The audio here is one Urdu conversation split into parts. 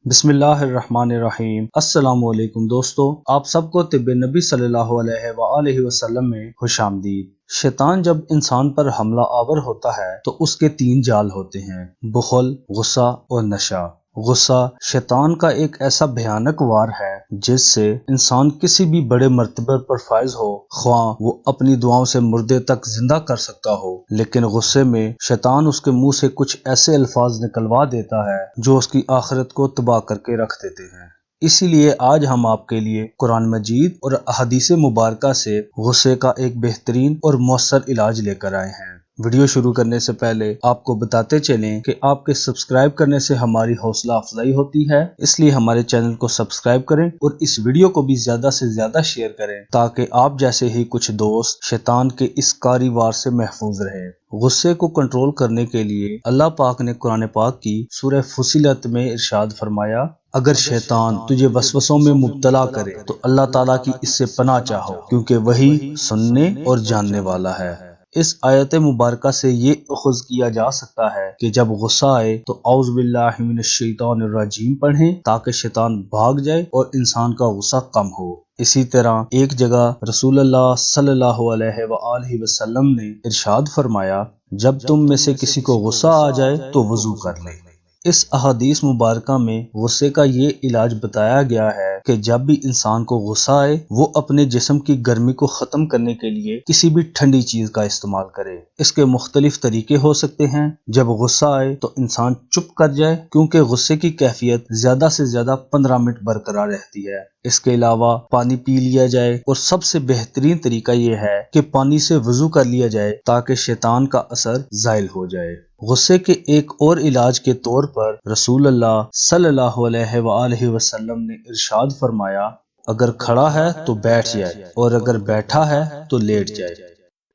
بسم اللہ الرحمن الرحیم۔ السلام علیکم دوستو، آپ سب کو طب نبی صلی اللہ علیہ وآلہ وسلم میں خوش آمدید۔ شیطان جب انسان پر حملہ آور ہوتا ہے تو اس کے تین جال ہوتے ہیں: بخل، غصہ اور نشہ۔ غصہ شیطان کا ایک ایسا بھیانک وار ہے جس سے انسان کسی بھی بڑے مرتبے پر فائز ہو، خواہ وہ اپنی دعاؤں سے مردے تک زندہ کر سکتا ہو، لیکن غصے میں شیطان اس کے منہ سے کچھ ایسے الفاظ نکلوا دیتا ہے جو اس کی آخرت کو تباہ کر کے رکھ دیتے ہیں۔ اسی لیے آج ہم آپ کے لیے قرآن مجید اور احادیث مبارکہ سے غصے کا ایک بہترین اور مؤثر علاج لے کر آئے ہیں۔ ویڈیو شروع کرنے سے پہلے آپ کو بتاتے چلیں کہ آپ کے سبسکرائب کرنے سے ہماری حوصلہ افزائی ہوتی ہے، اس لیے ہمارے چینل کو سبسکرائب کریں اور اس ویڈیو کو بھی زیادہ سے زیادہ شیئر کریں تاکہ آپ جیسے ہی کچھ دوست شیطان کے اس کاری وار سے محفوظ رہیں۔ غصے کو کنٹرول کرنے کے لیے اللہ پاک نے قرآن پاک کی سورہ فصلت میں ارشاد فرمایا: اگر شیطان تجھے وسوسوں میں مبتلا کرے تو اللہ تعالیٰ کی اس سے پناہ چاہو، کیونکہ وہی سننے اور جاننے والا ہے۔ اس آیت مبارکہ سے یہ اخذ کیا جا سکتا ہے کہ جب غصہ آئے تو اعوذ باللہ من الشیطان الرجیم پڑھیں تاکہ شیطان بھاگ جائے اور انسان کا غصہ کم ہو۔ اسی طرح ایک جگہ رسول اللہ صلی اللہ علیہ وآلہ وسلم نے ارشاد فرمایا: جب تم میں سے کسی کو غصہ آ جائے تو وضو کر لے۔ اس احادیث مبارکہ میں غصے کا یہ علاج بتایا گیا ہے کہ جب بھی انسان کو غصہ آئے وہ اپنے جسم کی گرمی کو ختم کرنے کے لیے کسی بھی ٹھنڈی چیز کا استعمال کرے۔ اس کے مختلف طریقے ہو سکتے ہیں۔ جب غصہ آئے تو انسان چپ کر جائے، کیونکہ غصے کی کیفیت زیادہ سے زیادہ 15 منٹ برقرار رہتی ہے۔ اس کے علاوہ پانی پی لیا جائے، اور سب سے بہترین طریقہ یہ ہے کہ پانی سے وضو کر لیا جائے تاکہ شیطان کا اثر زائل ہو جائے۔ غصے کے ایک اور علاج کے طور پر رسول اللہ صلی اللہ علیہ وآلہ وسلم نے ارشاد فرمایا: اگر کھڑا ہے تو بیٹھ جائے اور اگر بیٹھا ہے تو لیٹ جائے۔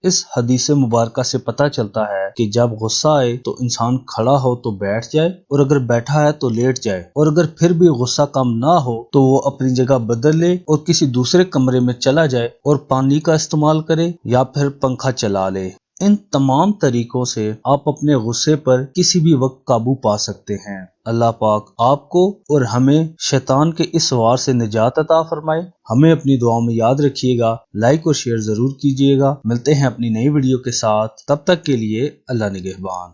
اس حدیث مبارکہ سے پتہ چلتا ہے کہ جب غصہ آئے تو انسان کھڑا ہو تو بیٹھ جائے اور اگر بیٹھا ہے تو لیٹ جائے، اور اگر پھر بھی غصہ کم نہ ہو تو وہ اپنی جگہ بدل لے اور کسی دوسرے کمرے میں چلا جائے اور پانی کا استعمال کرے یا پھر پنکھا چلا لے۔ ان تمام طریقوں سے آپ اپنے غصے پر کسی بھی وقت قابو پا سکتے ہیں۔ اللہ پاک آپ کو اور ہمیں شیطان کے اس وار سے نجات عطا فرمائے۔ ہمیں اپنی دعاؤں میں یاد رکھیے گا، لائک اور شیئر ضرور کیجیے گا۔ ملتے ہیں اپنی نئی ویڈیو کے ساتھ، تب تک کے لیے اللہ نگہبان۔